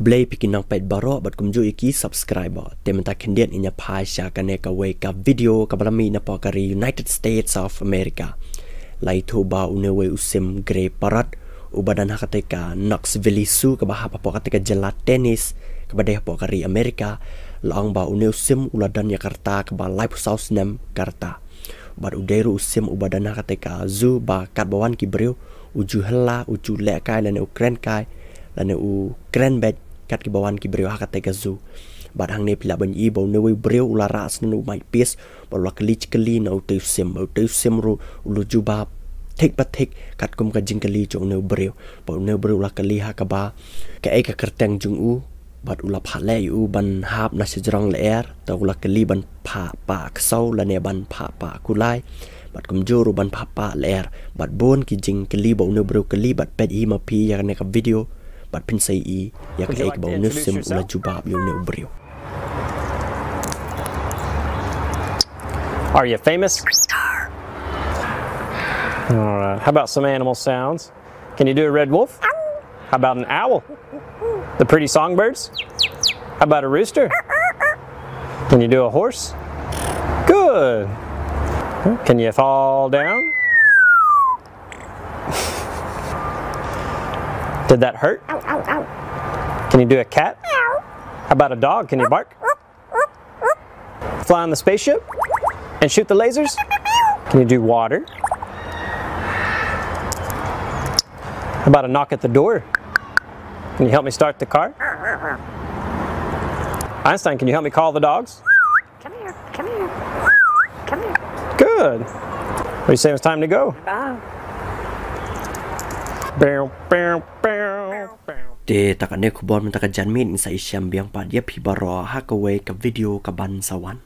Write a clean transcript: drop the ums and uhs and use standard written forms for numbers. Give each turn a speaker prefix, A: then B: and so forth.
A: Kublay pikinang Peit baroh bat kumju iki subscriber. Tementa kendian inya pasha kane kawei ka video kabalami na pokari United States of America. Lai tu ba unewe usim grey parrot ubadan hakateka Knoxville su kabaha papokateka jelat tenis kabadeh pokari Amerika laang ba une usim uladan Jakarta kaba live south nem Karta. Bat uderu usim ubadan hakateka zu ba katbawan ki briew uju hela uju lekai lane ukren kai lane u kren bet kat ki bawan ki briew hakateka zu. Bat hang ne pila ban i bo newe briew ulara asnu mai pis balwa kali na utu sim ru uluju ba tek batik kat kum ka jingkali jong ne briew bo ne briew la kali hakaba ka ai ka kerteng jung u bat ula phale u ban hap na sejrong leer ta ula kali ban pha pa ksau la ne ban pha pa kulai bat kum juru ban pha pa leer bat bon ki jing kali bo ne briew kali bat pet i maphi ya ne ka video bat pin sai i ya ka ek bo ne sim ula jubab yu ne briew.
B: Are you famous? All right. How about some animal sounds? Can you do a red wolf? How about an owl? The pretty songbirds? How about a rooster? Can you do a horse? Good. Can you fall down? Did that hurt? Can you do a cat? How about a dog? Can you bark? Fly on the spaceship? And shoot the lasers? Can you do water? How about a knock at the door? Can you help me start the car? Einstein, can you help me call the dogs?
C: Come here, come here, come here.
B: Good. What do you say it's time to go?
C: Bye.
A: De takane kubon mentaka janmin sa isyam biang pa dia pi baroh ha kawei ka video ka ban sawan.